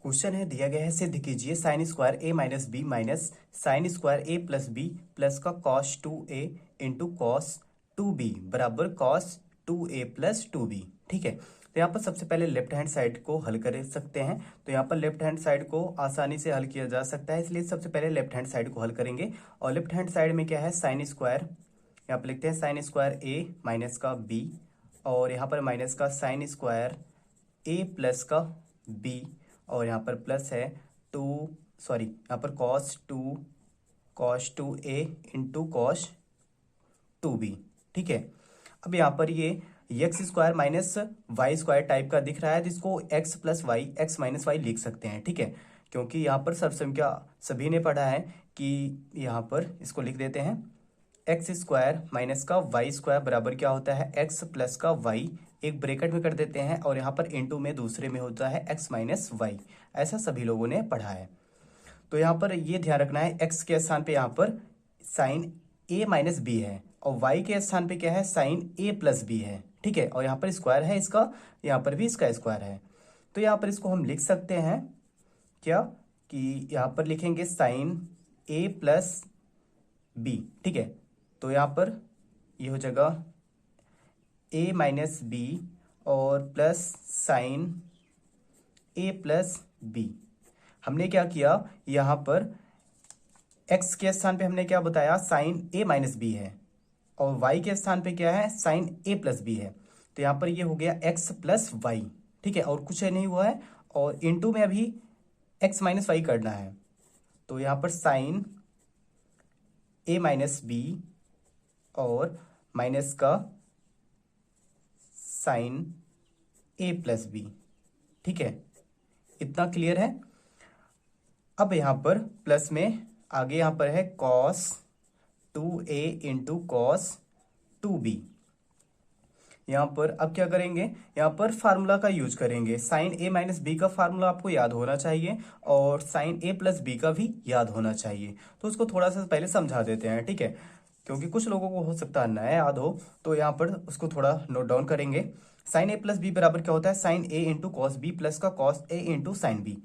Question है दिया गया है, सिद्ध कीजिए sine square A minus B minus sine square A plus B plus का cos 2a into cos 2b बराबर कॉस 2a प्लस 2b। ठीक है, तो यहाँ पर सबसे पहले लेफ्ट हैंड साइड को हल कर सकते हैं। तो यहाँ पर लेफ्ट हैंड साइड को आसानी से हल किया जा सकता है, इसलिए सबसे पहले लेफ्ट हैंड साइड को हल करेंगे। और लेफ्ट हैंड साइड में क्या है, साइन स्क्वायर, यहाँ पर लिखते हैं साइन स्क्वायर ए माइनस का बी, और यहाँ पर माइनस का साइन स्क्वायर ए प्लस का बी, और यहाँ पर प्लस है यहाँ पर cos two A into cos 2b। ठीक है, अब यहाँ पर ये X square minus Y square type का दिख रहा है, जिसको X plus Y X minus Y लिख सकते हैं। ठीक है, क्योंकि यहाँ पर सर्वसंख्या सभी ने पढ़ा है कि यहाँ पर इसको लिख देते हैं एक्स स्क्वायर माइनस का वाई स्क्वायर बराबर क्या होता है, एक्स प्लस का वाई, एक ब्रैकेट में कर देते हैं, और यहाँ पर इनटू में दूसरे में होता है एक्स माइनस वाई। ऐसा सभी लोगों ने पढ़ा है। तो यहाँ पर ये ध्यान रखना है, एक्स के स्थान पे यहाँ पर साइन ए माइनस बी है, और वाई के स्थान पे क्या है, साइन ए प्लस बी है। ठीक है, और यहाँ पर स्क्वायर है इसका, यहाँ पर भी इसका स्क्वायर है। तो यहाँ पर इसको हम लिख सकते हैं क्या, कि यहाँ पर लिखेंगे साइन ए प्लस बी। ठीक है, तो यहाँ पर ये हो जाएगा ए माइनस बी और प्लस साइन ए प्लस बी। हमने क्या किया, यहाँ पर x के स्थान पे हमने क्या बताया, साइन ए माइनस बी है, और y के स्थान पे क्या है, साइन ए प्लस बी है। तो यहाँ पर ये हो गया x प्लस वाई। ठीक है, और कुछ नहीं हुआ है, और इनटू में अभी x माइनस वाई करना है। तो यहाँ पर साइन ए माइनस बी और माइनस का साइन ए प्लस बी। ठीक है, इतना क्लियर है। अब यहाँ पर प्लस में आगे यहाँ पर है cos 2a into cos 2b। यहाँ पर अब क्या करेंगे, यहाँ पर फार्मूला का यूज करेंगे। साइन ए माइनस बी का फार्मूला आपको याद होना चाहिए, और साइन ए प्लस बी का भी याद होना चाहिए। तो उसको थोड़ा सा पहले समझा देते हैं। ठीक है, क्योंकि कुछ लोगों को हो सकता है नया याद हो, तो यहाँ पर उसको थोड़ा नोट डाउन करेंगे। साइन ए प्लस बी बराबर क्या होता है, sine A into cos B plus का cos A into sine B.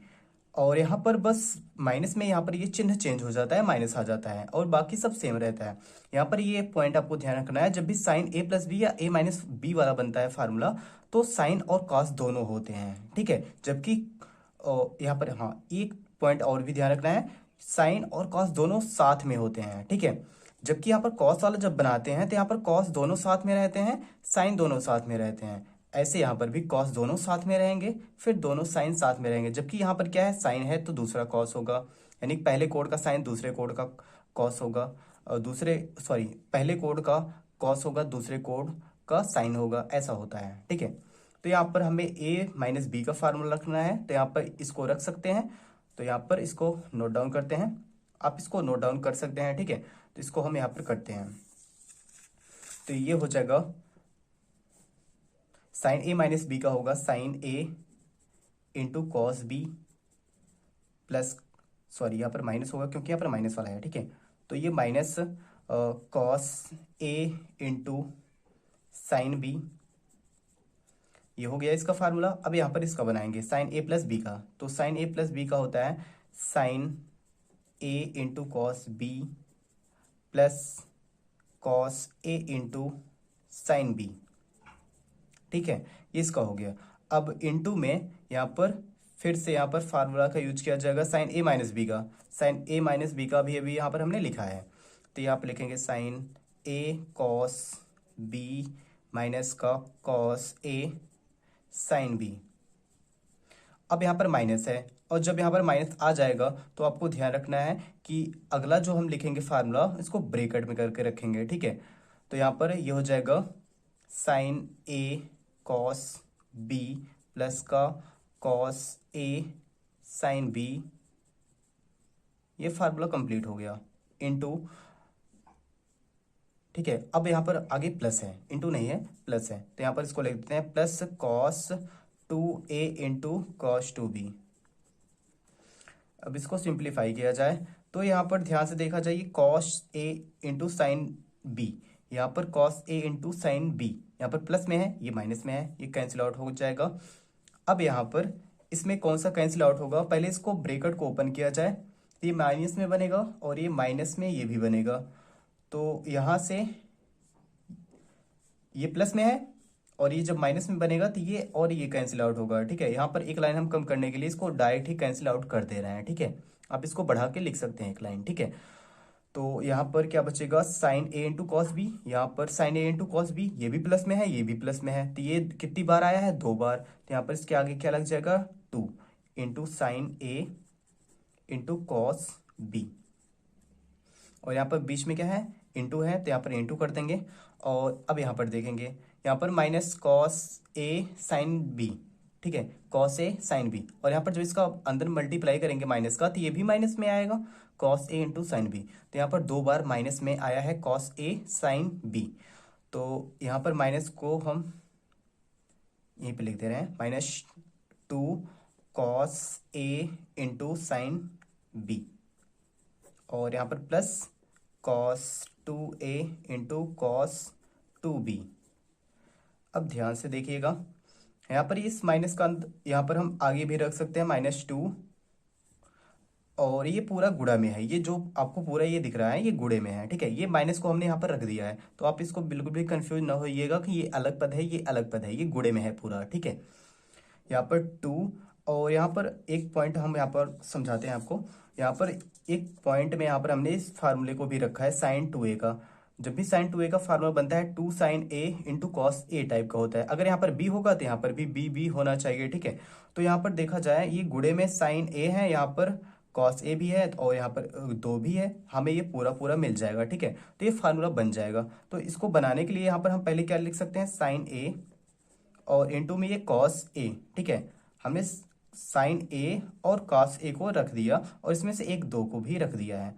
और यहाँ पर बस माइनस में यहाँ पर ये चिन्ह चेंज हो जाता है, माइनस आ जाता है, और बाकी सब सेम रहता है। यहाँ पर ये पॉइंट आपको ध्यान रखना है, जब भी साइन ए प्लस बी या ए माइनस बी वाला बनता है फार्मूला, तो साइन और कॉस दोनों होते हैं। ठीक है, जबकि यहाँ पर हाँ एक पॉइंट और भी ध्यान रखना है, साइन और कॉस दोनों साथ में होते हैं। ठीक है, जबकि यहाँ पर कॉस वाला जब बनाते हैं तो यहाँ पर कॉस दोनों साथ में रहते हैं, साइन दोनों साथ में रहते हैं। ऐसे यहाँ पर भी कॉस दोनों साथ में रहेंगे, फिर दोनों साइन साथ में रहेंगे। जबकि यहाँ पर क्या है, साइन है तो दूसरा कॉस होगा, यानी पहले कोड का साइन दूसरे कोड का कॉस होगा, और पहले कोड का कॉस होगा, दूसरे कोड का साइन होगा। ऐसा होता है। ठीक है, तो यहाँ पर हमें ए माइनस बी का फार्मूला रखना है, तो यहाँ पर इसको रख सकते हैं। तो यहाँ पर इसको नोट डाउन करते हैं, आप इसको नोट डाउन कर सकते हैं। ठीक है, तो इसको हम यहाँ पर करते हैं। तो ये हो जाएगा साइन ए माइनस बी का होगा sign A into cos B plus यहाँ पर माइनस होगा क्योंकि यहाँ पर माइनस वाला है। ठीक है, तो ये minus cos A into sine B, ये हो गया इसका फार्मूला। अब यहाँ पर इसका बनाएंगे साइन ए प्लस बी का। तो साइन ए प्लस बी का होता है sine A into cos B plus cos A into sine B. ठीक है, ये इसका हो गया। अब इनटू में यहाँ पर फिर से यहाँ पर फार्मूला का यूज किया जाएगा साइन ए माइनस बी का। साइन ए माइनस बी का भी अभी यहाँ पर हमने लिखा है, तो यहाँ पर लिखेंगे साइन ए कॉस बी माइनस का कॉस ए साइन बी। अब यहाँ पर माइनस है, और जब यहाँ पर माइनस आ जाएगा तो आपको ध्यान रखना है कि अगला जो हम लिखेंगे फार्मूला, इसको ब्रैकेट में करके रखेंगे। ठीक है, तो यहाँ पर ये हो जाएगा साइन ए कॉस बी प्लस का कॉस ए साइन बी। ये फार्मूला कंप्लीट हो गया इनटू। ठीक है, अब यहाँ पर आगे प्लस है, इनटू नहीं है, प्लस है, तो यहाँ पर इसको लिख देते हैं plus cos 2a into cos 2b। अब इसको सिंप्लीफाई किया जाए तो यहाँ पर ध्यान से देखा जाए, cos a into sine b, यहाँ पर cos a into sine b, यहाँ पर प्लस में है, ये माइनस में है, ये कैंसिल आउट हो जाएगा। अब यहाँ पर इसमें कौन सा कैंसिल आउट होगा, पहले इसको ब्रैकेट को ओपन किया जाए तो ये माइनस में बनेगा और ये माइनस में ये भी बनेगा, तो यहाँ से ये प्लस में है और ये जब माइनस में बनेगा तो ये और ये कैंसिल आउट होगा। ठीक है, यहाँ पर एक लाइन हम कम करने के लिए इसको डायरेक्ट ही कैंसिल आउट कर दे रहे हैं। ठीक है, आप इसको बढ़ा के लिख सकते हैं एक लाइन। ठीक है, तो यहाँ पर क्या बचेगा, sign A into cos B, यहाँ पर sign A into cos B, ये भी प्लस में है ये भी प्लस में है, तो ये कितनी बार आया है, 2 बार, तो यहाँ पर इसके आगे क्या लग जाएगा, 2 into sine A into cos B, और यहाँ पर बीच में क्या है, इंटू है, तो यहाँ पर इंटू कर देंगे। और अब यहाँ पर देखेंगे, यहाँ पर minus cos A sign B, ठीक है, कॉस ए साइन बी, और यहाँ पर जब इसका अंदर मल्टीप्लाई करेंगे माइनस का तो ये भी माइनस में आएगा, cos A into sine B, तो यहाँ पर 2 बार माइनस में आया है कॉस ए साइन बी, तो यहाँ पर माइनस को हम यहीं पे लिख दे रहे हैं, -2 cos A into sine B, और यहाँ पर plus cos 2a into cos 2b। अब ध्यान से देखिएगा, यहाँ पर इस माइनस का यहाँ पर हम आगे भी रख सकते हैं -2, और ये पूरा गुणा में है, ये जो आपको पूरा ये दिख रहा है ये गुणे में है। ठीक है, ये माइनस को हमने यहाँ पर रख दिया है, तो आप इसको बिल्कुल भी कंफ्यूज ना होइएगा कि ये अलग पद है ये अलग पद है, ये गुणे में है पूरा। ठीक है, यहाँ पर 2, और यहाँ पर एक पॉइंट हम यहाँ पर समझाते हैं आपको, यहाँ पर एक पॉइंट में यहाँ पर हमने इस फार्मूले को भी रखा है साइन 2a का। जब भी साइन 2a का फार्मूला बनता है 2 sine a into cos A type का होता है, अगर यहाँ पर b होगा तो यहाँ पर भी b होना चाहिए। ठीक है, तो यहाँ पर देखा जाए ये गुणे में साइन a है, यहाँ पर कॉस ए भी है, और यहाँ पर 2 भी है, हमें ये पूरा पूरा मिल जाएगा। ठीक है, तो ये फार्मूला बन जाएगा। तो इसको बनाने के लिए यहाँ पर हम पहले क्या लिख सकते हैं, साइन a और इंटू में ये कॉस ए। ठीक है, हमने साइन ए और कॉस ए को रख दिया और इसमें से एक 2 को भी रख दिया है,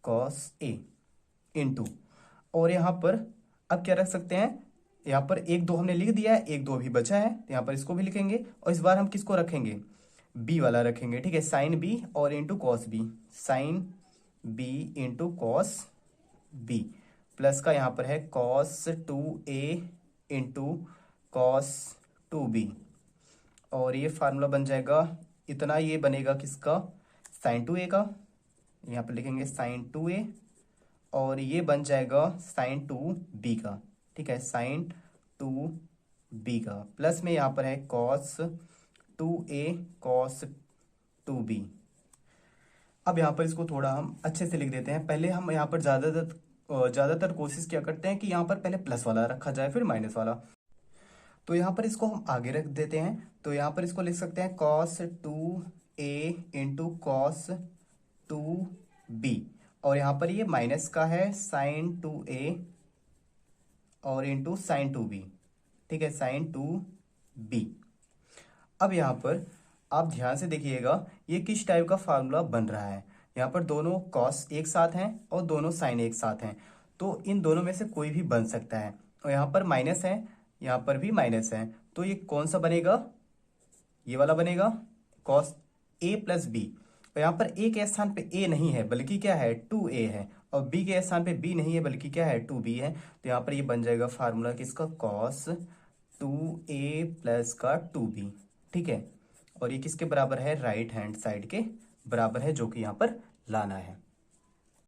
कॉस ए इंटू, और यहाँ पर अब क्या रख सकते हैं, यहाँ पर 1 2 हमने लिख दिया है, 1 2 भी बचा है, तो यहाँ पर इसको भी लिखेंगे, और इस बार हम किसको रखेंगे, बी वाला रखेंगे। ठीक है, साइन बी और into cos B, sine B into cos B, plus का यहाँ पर है cos 2a into cos 2b, और ये फार्मूला बन जाएगा इतना, ये बनेगा किसका, साइन 2a का, यहाँ पर लिखेंगे साइन 2a, और ये बन जाएगा साइन 2b का। ठीक है, साइन 2b का, प्लस में यहाँ पर है कॉस 2a कॉस 2b। अब यहाँ पर इसको थोड़ा हम अच्छे से लिख देते हैं। पहले हम यहाँ पर ज़्यादातर कोशिश क्या करते हैं कि यहाँ पर पहले प्लस वाला रखा जाए फिर माइनस वाला, तो यहाँ पर इसको हम आगे रख देते हैं। तो यहाँ पर इसको लिख सकते हैं cos 2a into cos 2b, और यहाँ पर ये माइनस का है साइन 2a और इंटू साइन 2b। ठीक है, साइन 2b। अब यहाँ पर आप ध्यान से देखिएगा ये किस टाइप का फार्मूला बन रहा है, यहाँ पर दोनों कॉस एक साथ हैं और दोनों साइन एक साथ हैं, तो इन दोनों में से कोई भी बन सकता है, और यहाँ पर माइनस है यहाँ पर भी माइनस है, तो ये कौन सा बनेगा, ये वाला बनेगा, कॉस a प्लस बी, और यहाँ पर a के स्थान पे a नहीं है बल्कि क्या है 2a है, और b के स्थान पे b नहीं है बल्कि क्या है 2b है, तो यहाँ पर ये बन जाएगा फार्मूला किसका, कॉस 2a प्लस का 2b। ठीक है, और ये किसके बराबर है, राइट हैंड साइड के बराबर है, जो कि यहाँ पर लाना है।